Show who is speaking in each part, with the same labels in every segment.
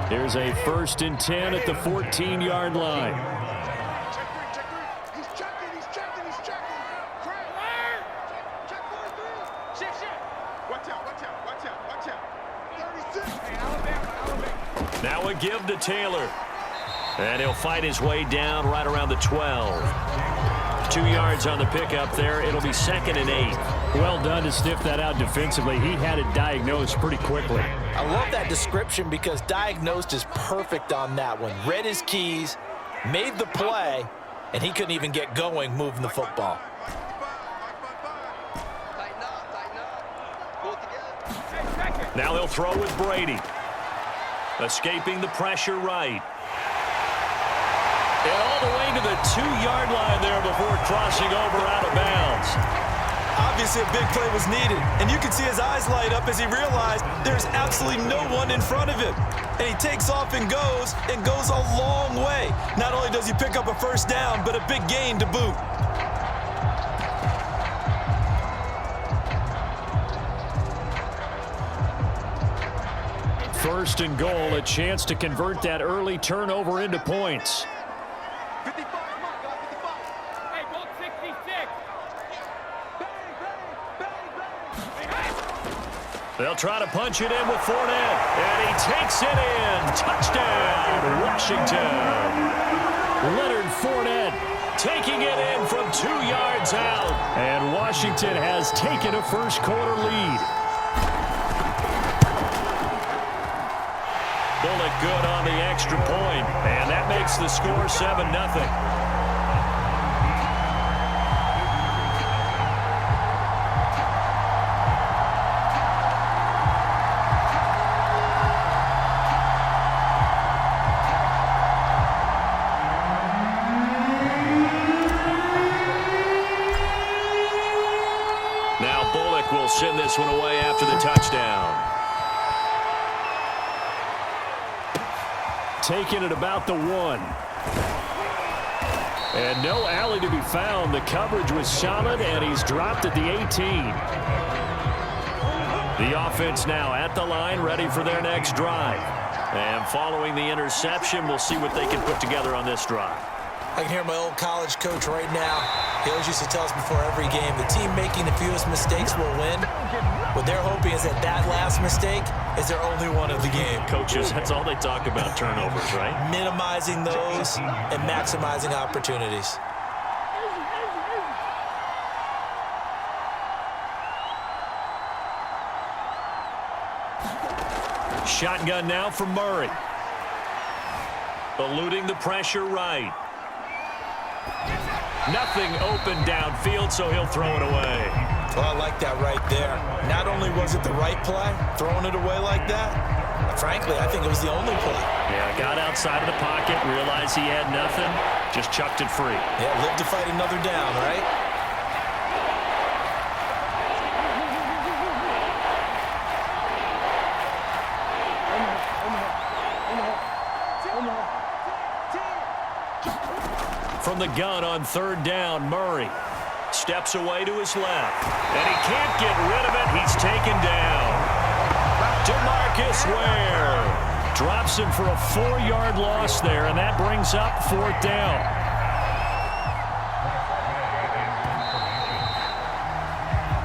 Speaker 1: Here's a 1st and 10 at the 14-yard line.
Speaker 2: He's checking. Check 4-3. Watch out. 36. Hey, Alabama.
Speaker 1: Now a give to Taylor. And he'll fight his way down right around the 12. 2 yards on the pickup there. It'll be 2nd and 8. Well done to sniff that out defensively. He had it diagnosed pretty quickly.
Speaker 3: I love that description because diagnosed is perfect on that one. Read his keys, made the play, and he couldn't even get going moving the football.
Speaker 1: Now they'll throw with Brady. Escaping the pressure right. And all the way to the 2-yard line there before crossing over out of bounds.
Speaker 4: Obviously, a big play was needed, and you can see his eyes light up as he realized there's absolutely no one in front of him. And he takes off and goes a long way. Not only does he pick up a 1st down, but a big gain to boot.
Speaker 1: First and goal, a chance to convert that early turnover into points.
Speaker 2: 55, come on, guys, 55. Hey, ball 66. Bang.
Speaker 1: They'll try to punch it in with Fournette, and he takes it in. Touchdown, Washington. Leonard Fournette taking it in from 2 yards out, and Washington has taken a first-quarter lead. Bullock good on the extra point, and that makes the score 7-0. Now Bullock will send this one away after the touchdown. Taking it about the 1. And no alley to be found. The coverage was solid, and he's dropped at the 18. The offense now at the line, ready for their next drive. And following the interception, we'll see what they can put together on this drive.
Speaker 3: I can hear my old college coach right now. He always used to tell us before every game, the team making the fewest mistakes will win. What they're hoping is that last mistake is their only one of the game.
Speaker 1: Coaches, that's all they talk about, turnovers, right?
Speaker 3: Minimizing those and maximizing opportunities.
Speaker 1: Shotgun now for Murray. Eluding the pressure right. Nothing open downfield, so he'll throw it away.
Speaker 3: Well, I like that right there. Not only was it the right play, throwing it away like that, frankly, I think it was the only play.
Speaker 1: Yeah, got outside of the pocket, realized he had nothing, just chucked it free.
Speaker 3: Yeah, live to fight another down, right?
Speaker 1: From the gun on 3rd down, Murray steps away to his left, and he can't get rid of it. He's taken down. DeMarcus Ware drops him for a 4-yard loss there, and that brings up 4th down.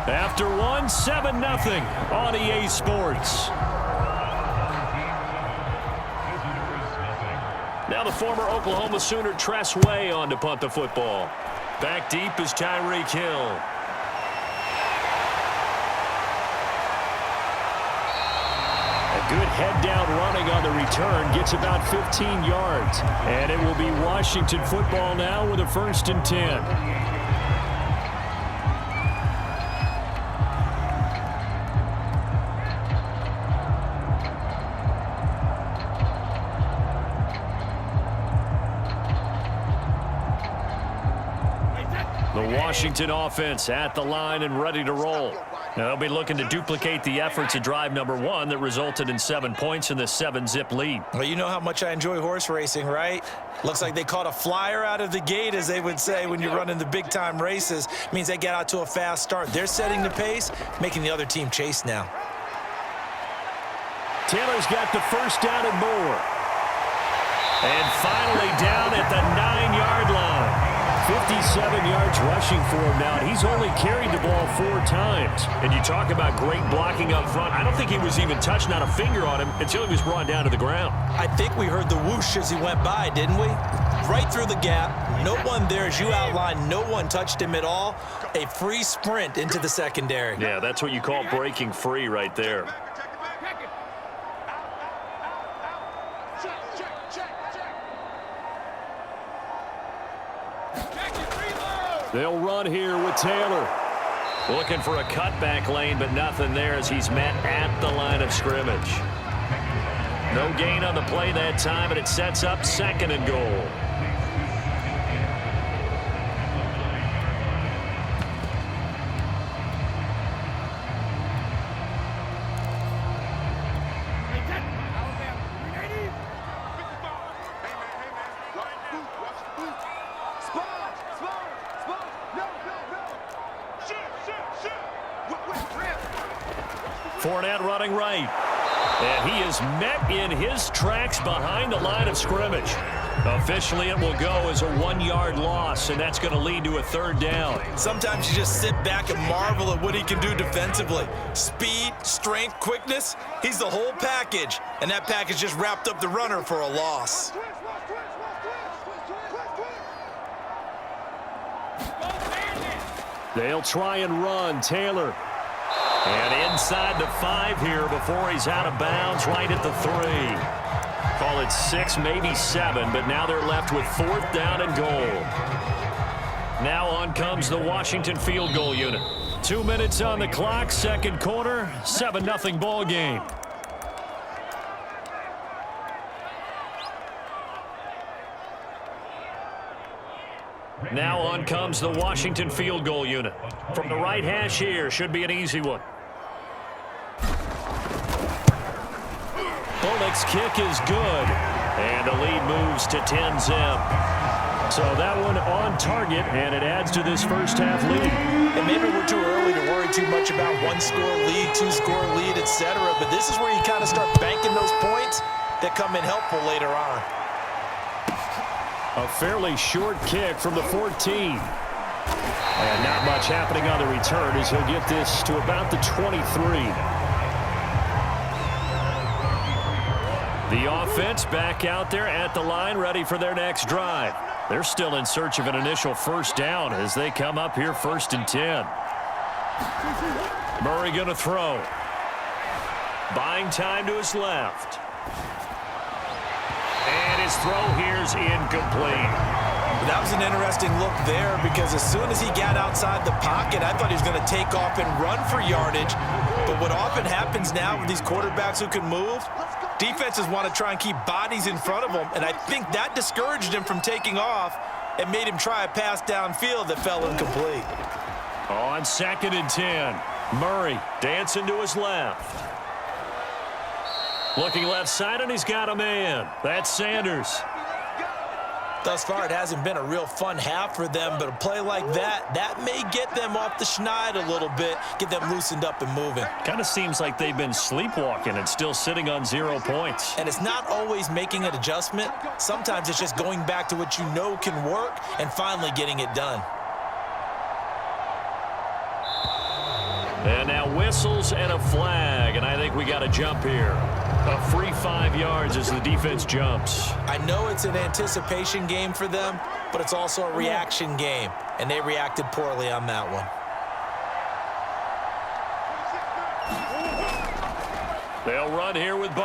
Speaker 1: After 7-0 on EA Sports. Now the former Oklahoma Sooner Tress Way on to punt the football. Back deep is Tyreek Hill. A good head-down running on the return gets about 15 yards. And it will be Washington football now with a 1st and 10. The Washington offense at the line and ready to roll. Now they'll be looking to duplicate the efforts of drive number 1 that resulted in 7 points in this 7-zip lead.
Speaker 3: Well, you know how much I enjoy horse racing, right? Looks like they caught a flyer out of the gate, as they would say when you're running the big-time races. Means they get out to a fast start. They're setting the pace, making the other team chase now.
Speaker 1: Taylor's got the first down and more. And finally down at the 9-yard line. 57 yards rushing for him now, and he's only carried the ball 4 times. And you talk about great blocking up front. I don't think he was even touched, not a finger on him, until he was brought down to the ground.
Speaker 3: I think we heard the whoosh as he went by, didn't we? Right through the gap. No one there, as you outlined. No one touched him at all. A free sprint into the secondary.
Speaker 1: Yeah, that's what you call breaking free right there. They'll run here with Taylor. Looking for a cutback lane, but nothing there as he's met at the line of scrimmage. No gain on the play that time, but it sets up 2nd and goal. Fournette running right. And he is met in his tracks behind the line of scrimmage. Officially, it will go as a 1-yard loss, and that's going to lead to a 3rd down.
Speaker 3: Sometimes you just sit back and marvel at what he can do defensively. Speed, strength, quickness, he's the whole package. And that package just wrapped up the runner for a loss.
Speaker 1: They'll try and run. Taylor. And inside the 5 here before he's out of bounds, right at the 3. Call it 6, maybe 7, but now they're left with 4th down and goal. Now on comes the Washington field goal unit. 2 minutes on the clock, 2nd quarter, 7-0 ball game. Now on comes the Washington field goal unit. From the right hash here, should be an easy one. Bullock's kick is good. And the lead moves to 10-zip. So that one on target, and it adds to this first half lead.
Speaker 3: And maybe we're too early to worry too much about 1-score lead, 2-score lead, etc. But this is where you kind of start banking those points that come in helpful later on.
Speaker 1: A fairly short kick from the 14. And not much happening on the return as he'll get this to about the 23. The offense back out there at the line, ready for their next drive. They're still in search of an initial 1st down as they come up here 1st and 10. Murray going to throw. Buying time to his left. And his throw here's incomplete.
Speaker 3: That was an interesting look there because as soon as he got outside the pocket, I thought he was going to take off and run for yardage. But what often happens now with these quarterbacks who can move, defenses want to try and keep bodies in front of them, and I think that discouraged him from taking off and made him try a pass downfield that fell incomplete.
Speaker 1: On 2nd and 10, Murray dancing to his left. Looking left side, and he's got a man. That's Sanders.
Speaker 3: Thus far, it hasn't been a real fun half for them, but a play like that may get them off the schneid a little bit, get them loosened up and moving.
Speaker 1: Kind of seems like they've been sleepwalking and still sitting on 0 points.
Speaker 3: And it's not always making an adjustment. Sometimes it's just going back to what you know can work and finally getting it done.
Speaker 1: And now whistles and a flag, and I think we got a jump here. A free 5 yards as the defense jumps.
Speaker 3: I know it's an anticipation game for them, but it's also a reaction game, and they reacted poorly on that one.
Speaker 1: They'll run here with Bo.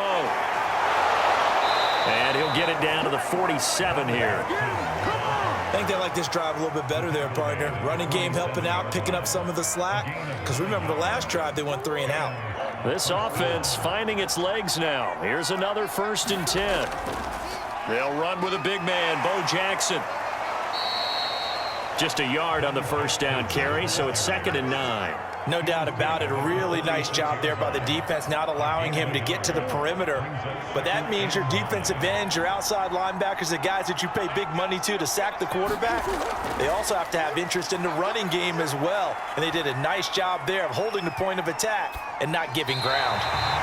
Speaker 1: And he'll get it down to the 47 here.
Speaker 3: I think they like this drive a little bit better there, partner. Running game helping out, picking up some of the slack. Because remember the last drive, they went 3 and out.
Speaker 1: This offense finding its legs now. Here's another 1st and 10. They'll run with a big man, Bo Jackson. Just a yard on the 1st down carry, so it's 2nd and 9.
Speaker 3: No doubt about it. A really nice job there by the defense, not allowing him to get to the perimeter. But that means your defensive ends, your outside linebackers, the guys that you pay big money to sack the quarterback, they also have to have interest in the running game as well. And they did a nice job there of holding the point of attack and not giving ground.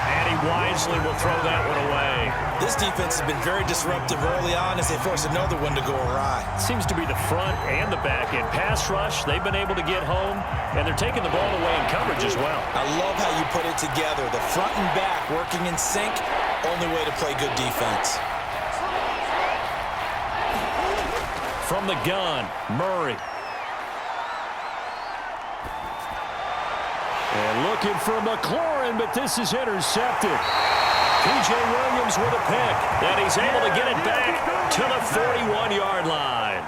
Speaker 1: And he wisely will throw that one away.
Speaker 3: This defense has been very disruptive early on as they force another one to go awry.
Speaker 1: Seems to be the front and the back end. Pass rush, they've been able to get home, and they're taking the ball away in coverage as well.
Speaker 3: I love how you put it together. The front and back working in sync, only way to play good defense.
Speaker 1: From the gun, Murray. And looking for McLaurin, but this is intercepted. P.J. Williams with a pick, and he's able to get it back to the 41-yard line.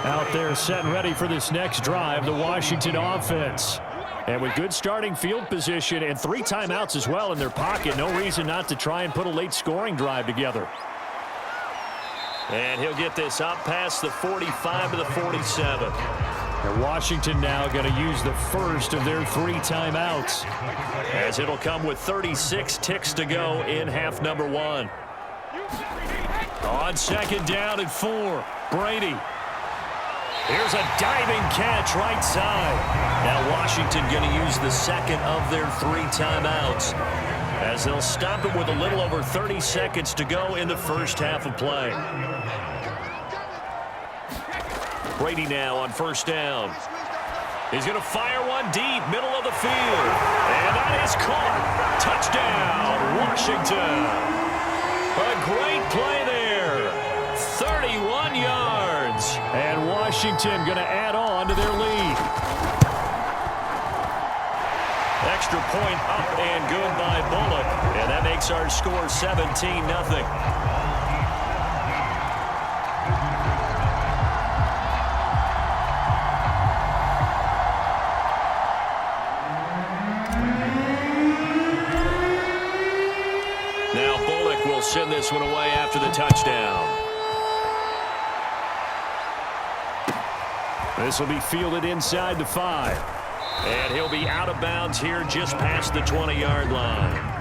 Speaker 1: Out there set and ready for this next drive, the Washington offense. And with good starting field position and 3 timeouts as well in their pocket, no reason not to try and put a late scoring drive together. And he'll get this up past the 45 to the 47. And Washington now going to use the first of their 3 timeouts, as it'll come with 36 ticks to go in half number 1. On second down and 4, Brady. Here's a diving catch right side. Now Washington going to use the second of their 3 timeouts, as they'll stop it with a little over 30 seconds to go in the first half of play. Brady now on first down. He's going to fire one deep, middle of the field. And that is caught. Touchdown, Washington. A great play there. 31 yards. And Washington going to add on to their lead. Extra point up and good by Bullock. And that makes our score 17-0. Send this one away after the touchdown. This will be fielded inside the 5. And he'll be out of bounds here just past the 20-yard line.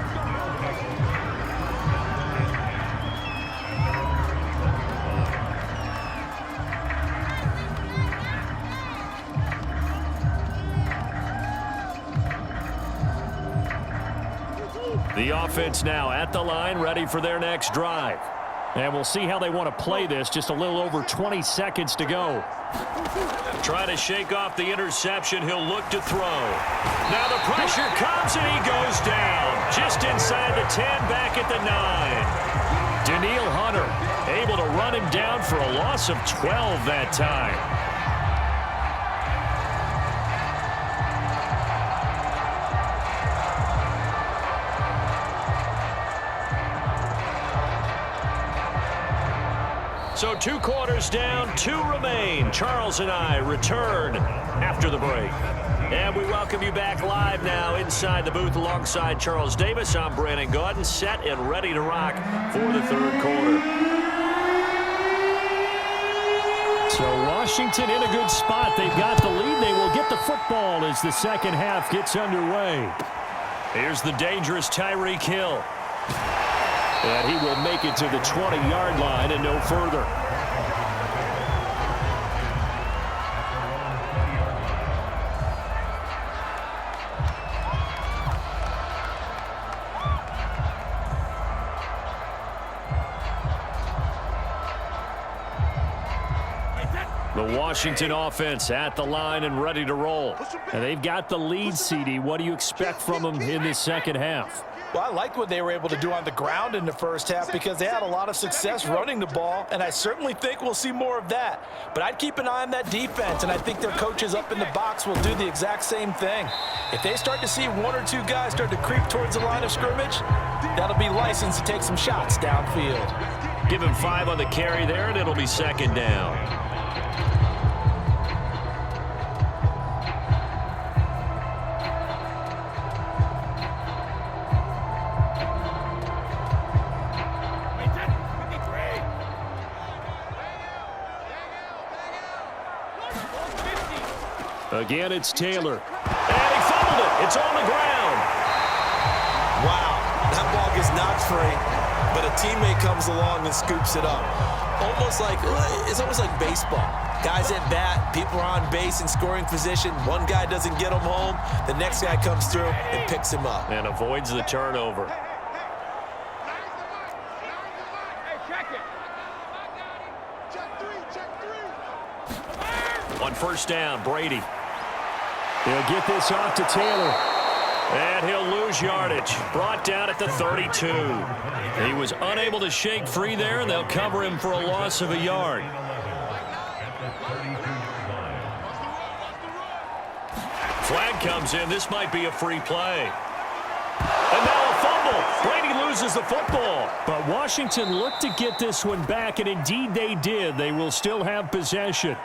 Speaker 1: The offense now at the line, ready for their next drive. And we'll see how they want to play this. Just a little over 20 seconds to go. Trying to shake off the interception. He'll look to throw. Now the pressure comes, and he goes down. Just inside the 10, back at the 9. Daniil Hunter able to run him down for a loss of 12 that time. So 2 quarters down, 2 remain. Charles and I return after the break. And we welcome you back live now inside the booth alongside Charles Davis. I'm Brandon Gaudin, set and ready to rock for the 3rd quarter. So Washington in a good spot. They've got the lead. They will get the football as the second half gets underway. Here's the dangerous Tyreek Hill. And he will make it to the 20-yard line and no further. The Washington offense at the line and ready to roll. And they've got the lead, CD. What do you expect from them in this second half?
Speaker 3: Well, I liked what they were able to do on the ground in the first half because they had a lot of success running the ball, and I certainly think we'll see more of that. But I'd keep an eye on that defense, and I think their coaches up in the box will do the exact same thing. If they start to see 1 or 2 guys start to creep towards the line of scrimmage, that'll be license to take some shots downfield.
Speaker 1: Give him 5 on the carry there, and it'll be second down. Again, it's Taylor. And he pulled it. It's on the ground.
Speaker 3: Wow, that ball gets knocked free, but a teammate comes along and scoops it up. It's almost like baseball. Guys at bat, people are on base in scoring position. One guy doesn't get him home. The next guy comes through and picks him up.
Speaker 1: And avoids the turnover. On first down, Brady. He'll get this off to Taylor. And he'll lose yardage. Brought down at the 32. He was unable to shake free there, and they'll cover him for a loss of a yard. Flag comes in. This might be a free play. And now a fumble. Brady loses the football. But Washington looked to get this one back, and indeed they did. They will still have possession.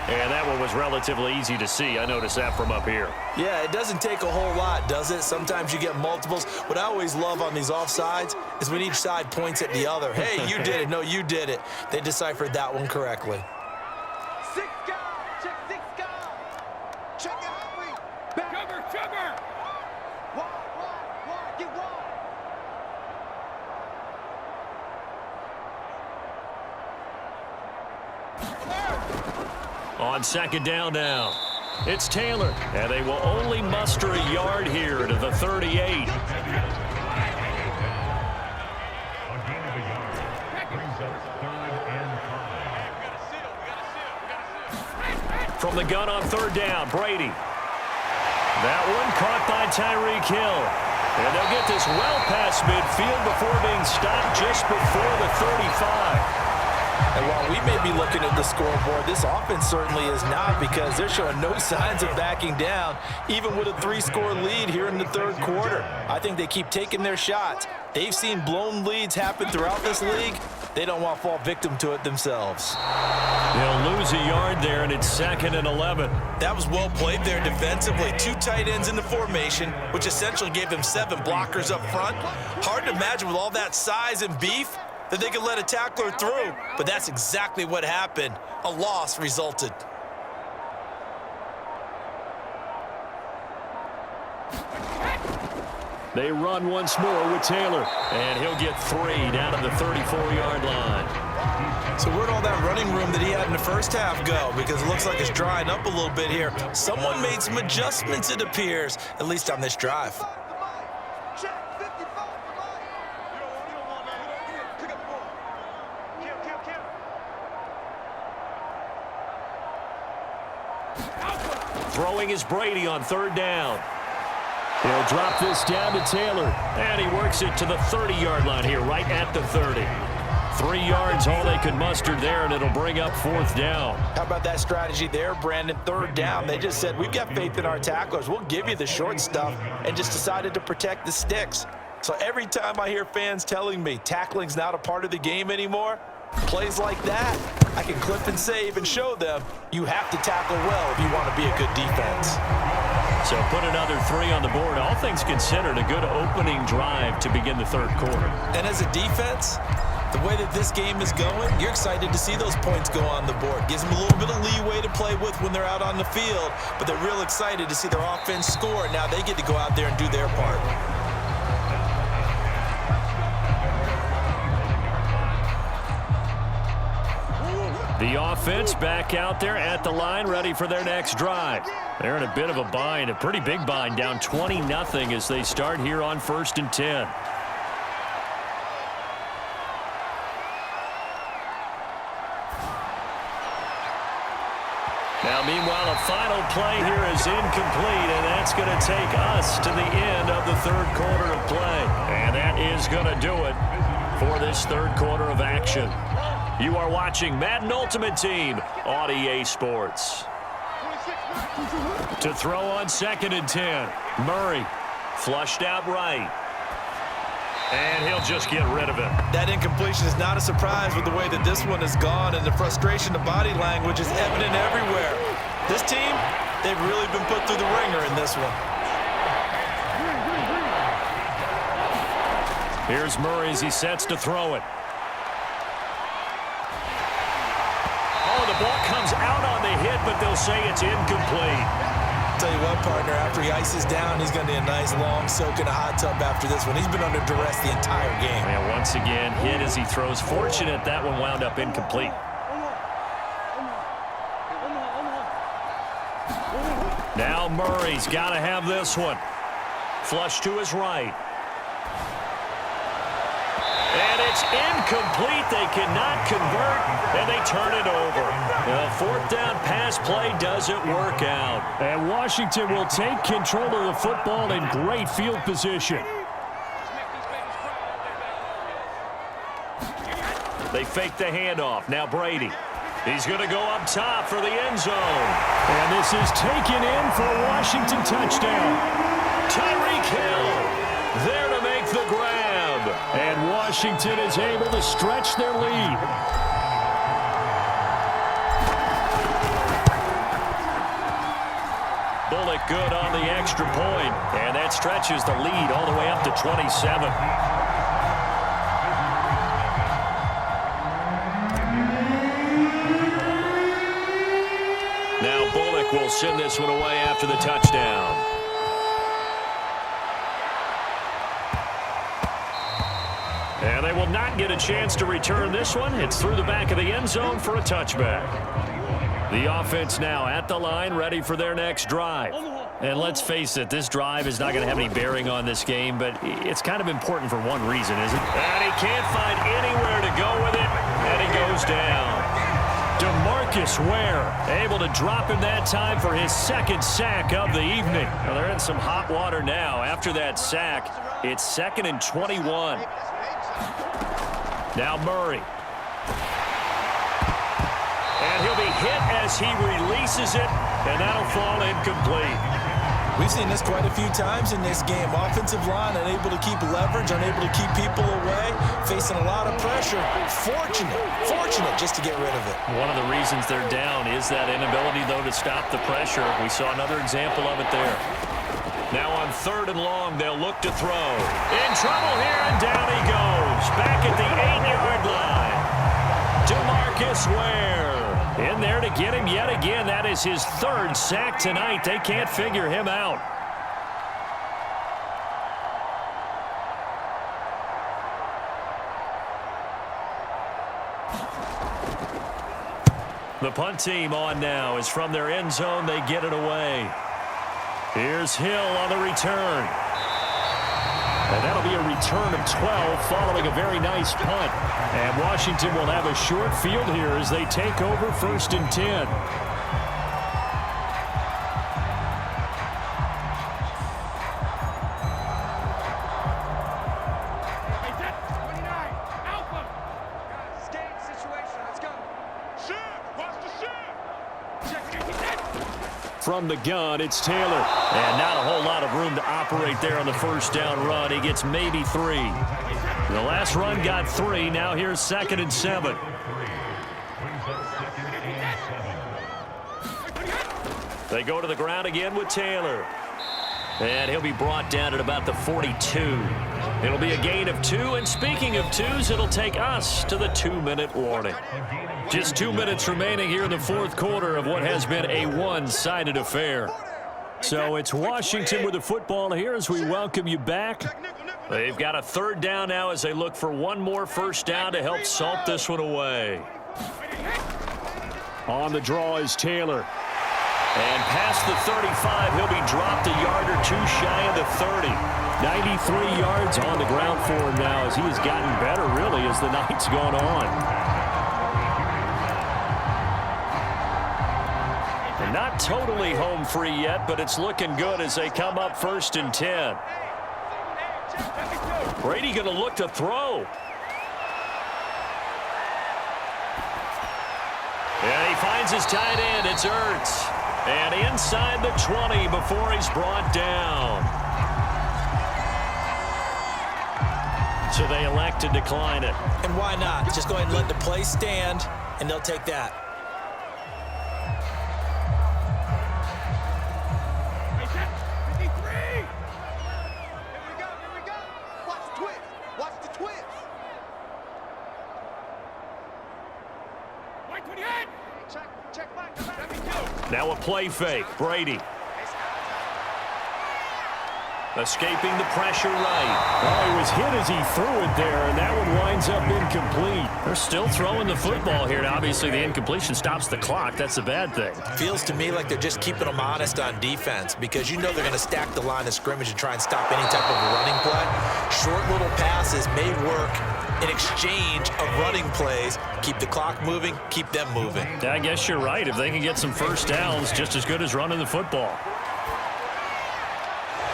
Speaker 1: And that one was relatively easy to see. I noticed that from up here.
Speaker 3: Yeah, it doesn't take a whole lot, does it? Sometimes you get multiples. What I always love on these offsides is when each side points at the other. Hey, you did it. No, you did it. They deciphered that one correctly.
Speaker 1: On second down now, it's Taylor, and they will only muster a yard here to the 38. From the gun on third down, Brady. That one caught by Tyreek Hill. And they'll get this well past midfield before being stopped just before the 35.
Speaker 3: And while we may be looking at the scoreboard, this offense certainly is not, because they're showing no signs of backing down, even with a 3-score lead here in the third quarter. I think they keep taking their shots. They've seen blown leads happen throughout this league. They don't want to fall victim to it themselves.
Speaker 1: They'll lose a yard there, and it's 2nd and 11.
Speaker 3: That was well played there defensively. 2 tight ends in the formation, which essentially gave them 7 blockers up front. Hard to imagine with all that size and beef that they could let a tackler through, but that's exactly what happened. A loss resulted.
Speaker 1: They run once more with Taylor, and he'll get 3 down to the 34-yard line.
Speaker 3: So where'd all that running room that he had in the first half go? Because it looks like it's drying up a little bit here. Someone made some adjustments, it appears, at least on this drive.
Speaker 1: Throwing is Brady on third down. He'll drop this down to Taylor, and he works it to the 30-yard line here, right at the 30. 3 yards, all they could muster there, and it'll bring up 4th down.
Speaker 3: How about that strategy there, Brandon? 3rd down. They just said, we've got faith in our tacklers. We'll give you the short stuff, and just decided to protect the sticks. So every time I hear fans telling me tackling's not a part of the game anymore, plays like that, I can clip and save and show them you have to tackle well if you want to be a good defense.
Speaker 1: So put another 3 on the board. All things considered, a good opening drive to begin the third quarter.
Speaker 3: And as a defense, the way that this game is going, you're excited to see those points go on the board. Gives them a little bit of leeway to play with when they're out on the field, but they're real excited to see their offense score. Now they get to go out there and do their part.
Speaker 1: The offense back out there at the line, ready for their next drive. They're in a bit of a bind, a pretty big bind, down 20-0 as they start here on 1st and 10. Now, meanwhile, a final play here is incomplete, and that's going to take us to the end of the third quarter of play. And that is going to do it for this third quarter of action. You are watching Madden Ultimate Team on EA Sports. To throw on 2nd and 10. Murray flushed out right. And he'll just get rid of it.
Speaker 3: That incompletion is not a surprise with the way that this one has gone, and the frustration of body language is evident everywhere. This team, they've really been put through the ringer in this one.
Speaker 1: Here's Murray as he sets to throw it. Oh, the ball comes out on the hit, but they'll say it's incomplete.
Speaker 3: Tell you what, partner, after he ices down, he's going to need a nice long soak in a hot tub after this one. He's been under duress the entire game.
Speaker 1: And once again, hit as he throws. Fortunate that one wound up incomplete. Now Murray's got to have this one. Flush to his right. And it's incomplete. They cannot convert, and they turn it over. The fourth down pass play doesn't work out.
Speaker 5: And Washington will take control of the football in great field position.
Speaker 1: They fake the handoff. Now Brady. He's going to go up top for the end zone.
Speaker 5: And this is taken in for a Washington touchdown.
Speaker 1: Tyreek Hill there to make the grab.
Speaker 5: And Washington is able to stretch their lead.
Speaker 1: Bullock good on the extra point. And that stretches the lead all the way up to 27. Now Bullock will send this one away after the touchdown. And they will not get a chance to return this one. It's through the back of the end zone for a touchback. The offense now at the line, ready for their next drive. And let's face it, this drive is not going to have any bearing on this game, but it's kind of important for one reason, isn't it? And he can't find anywhere to go with it, and he goes down.
Speaker 5: DeMarcus Ware able to drop him that time for his second sack of the evening.
Speaker 1: Well, they're in some hot water now. After that sack, it's 2nd and 21. Now Murray. And he'll be hit as he releases it, and that'll fall incomplete.
Speaker 3: We've seen this quite a few times in this game. Offensive line unable to keep leverage, unable to keep people away, facing a lot of pressure. Fortunate just to get rid of it.
Speaker 1: One of the reasons they're down is that inability, though, to stop the pressure. We saw another example of it there. Now on 3rd and long, they'll look to throw. In trouble here, and down he goes. Back at the 8-yard line. DeMarcus Ware in there to get him yet again. That is his 3rd sack tonight. They can't figure him out. The punt team on now is from their end zone. They get it away. Here's Hill on the return.
Speaker 5: And that'll be a return of 12 following a very nice punt. And Washington will have a short field here as they take over 1st and 10. From the gun, it's Taylor.
Speaker 1: And not a whole lot of room to operate there on the 1st down run. He gets maybe 3. The last run got 3. Now here's 2nd and 7. They go to the ground again with Taylor. And he'll be brought down at about the 42. It'll be a gain of 2. And speaking of 2s, it'll take us to the 2-minute warning. Just 2 minutes remaining here in the 4th quarter of what has been a one-sided affair.
Speaker 5: So it's Washington with the football here as we welcome you back.
Speaker 1: They've got a 3rd down now as they look for one more 1st down to help salt this one away.
Speaker 5: On the draw is Taylor.
Speaker 1: And past the 35, he'll be dropped a yard or 2 shy of the 30.
Speaker 5: 93 yards on the ground for him now as he has gotten better, really, as the night's gone on.
Speaker 1: And not totally home free yet, but it's looking good as they come up 1st and 10. Brady going to look to throw. And he finds his tight end. It's Ertz. And inside the 20 before he's brought down. So they elect to decline it.
Speaker 3: And why not? Just go ahead and let the play stand, and they'll take that.
Speaker 1: Now a play fake. Brady. Escaping the pressure right.
Speaker 5: Well, he was hit as he threw it there, and that one winds up incomplete.
Speaker 1: They're still throwing the football here, and obviously the incompletion stops the clock. That's a bad thing.
Speaker 3: Feels to me like they're just keeping them honest on defense because you know they're going to stack the line of scrimmage and try and stop any type of running play. Short little passes may work in exchange of running plays. Keep the clock moving, keep them moving.
Speaker 1: I guess you're right. If they can get some first downs, just as good as running the football.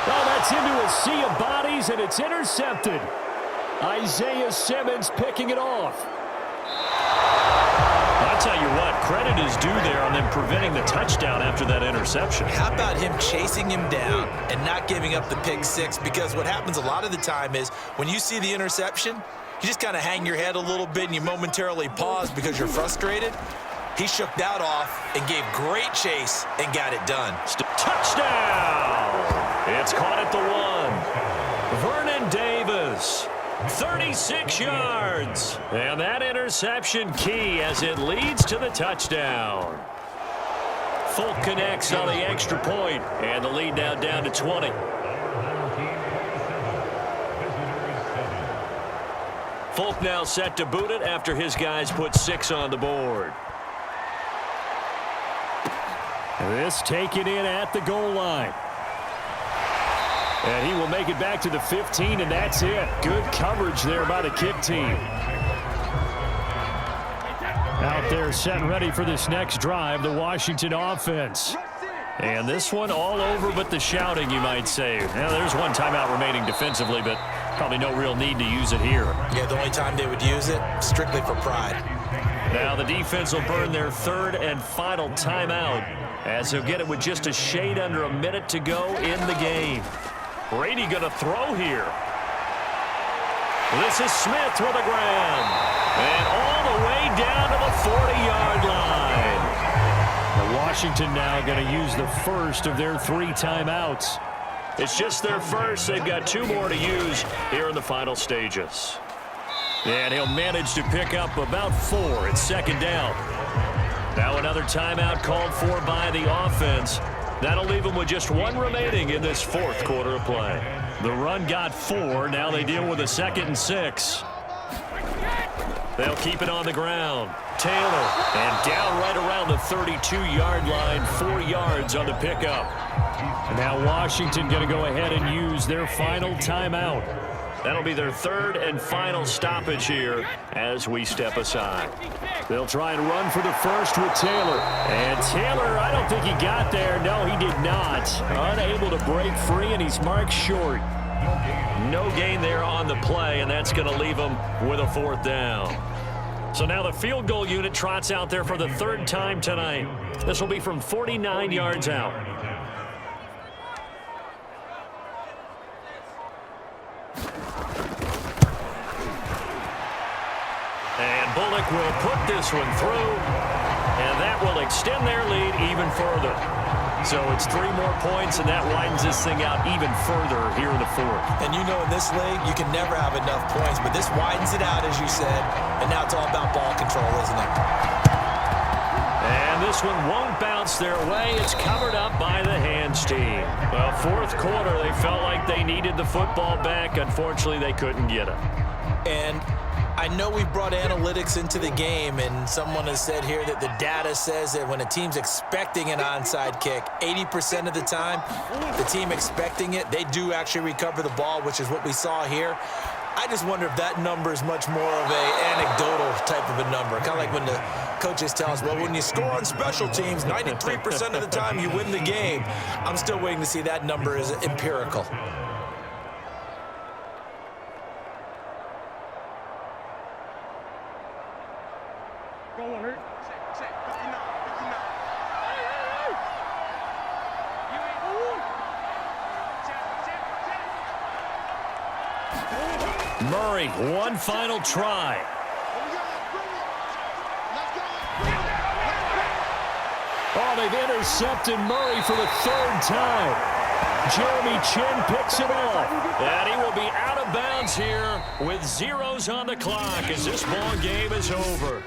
Speaker 5: Oh, that's into a sea of bodies, and it's intercepted. Isaiah Simmons picking it off.
Speaker 1: I'll tell you what, credit is due there on them preventing the touchdown after that interception.
Speaker 3: How about him chasing him down and not giving up the pick six? Because what happens a lot of the time is when you see the interception, you just kind of hang your head a little bit and you momentarily pause because you're frustrated. He shook that off and gave great chase and got it done.
Speaker 1: Touchdown! It's caught at the 1. Vernon Davis, 36 yards. And that interception key as it leads to the touchdown. Folk connects on the extra point, and the lead now down to 20. Folk now set to boot it after his guys put 6 on the board.
Speaker 5: This taken in at the goal line. And he will make it back to the 15, and that's it. Good coverage there by the kick team. Out there set and ready for this next drive, the Washington offense. And this one all over but the shouting, you might say. Now, there's one timeout remaining defensively, but probably no real need to use it here.
Speaker 3: Yeah, the only time they would use it, strictly for pride.
Speaker 1: Now the defense will burn their 3rd and final timeout as they'll get it with just a shade under a minute to go in the game. Brady going to throw here. This is Smith with a grab. And all the way down to the 40-yard line.
Speaker 5: Now Washington now going to use the first of their 3 timeouts.
Speaker 1: It's just their first. They've got 2 more to use here in the final stages. And he'll manage to pick up about 4 at 2nd down. Now another timeout called for by the offense. That'll leave them with just 1 remaining in this 4th quarter of play. The run got 4. Now they deal with a 2nd and 6. They'll keep it on the ground. Taylor, and down right around the 32-yard line, 4 yards on the pickup.
Speaker 5: Now Washington going to go ahead and use their final timeout.
Speaker 1: That'll be their 3rd and final stoppage here as we step aside.
Speaker 5: They'll try and run for the first with Taylor. And Taylor, I don't think he got there. No, he did not. Unable to break free, and he's marked short.
Speaker 1: No gain there on the play, and that's going to leave him with a 4th down. So now the field goal unit trots out there for the 3rd time tonight. This will be from 49 yards out. And Bullock will put this one through, and that will extend their lead even further. So it's 3 more points, and that widens this thing out even further here in the 4th.
Speaker 3: And you know in this league, you can never have enough points, but this widens it out, as you said, and now it's all about ball control, isn't it?
Speaker 1: And this one won't bounce their way. It's covered up by the hands team. Well, 4th quarter, they felt like they needed the football back. Unfortunately, they couldn't get it.
Speaker 3: And I know we brought analytics into the game, and someone has said here that the data says that when a team's expecting an onside kick, 80% of the time, the team expecting it, they do actually recover the ball, which is what we saw here. I just wonder if that number is much more of an anecdotal type of a number. Kind of like when the coaches tell us, well, when you score on special teams, 93% of the time you win the game. I'm still waiting to see that number is empirical.
Speaker 1: Murray, one final try.
Speaker 5: Oh, they've intercepted Murray for the 3rd time. Jeremy Chin picks it off.
Speaker 1: And he will be out of bounds here with zeros on the clock as this ball game is over.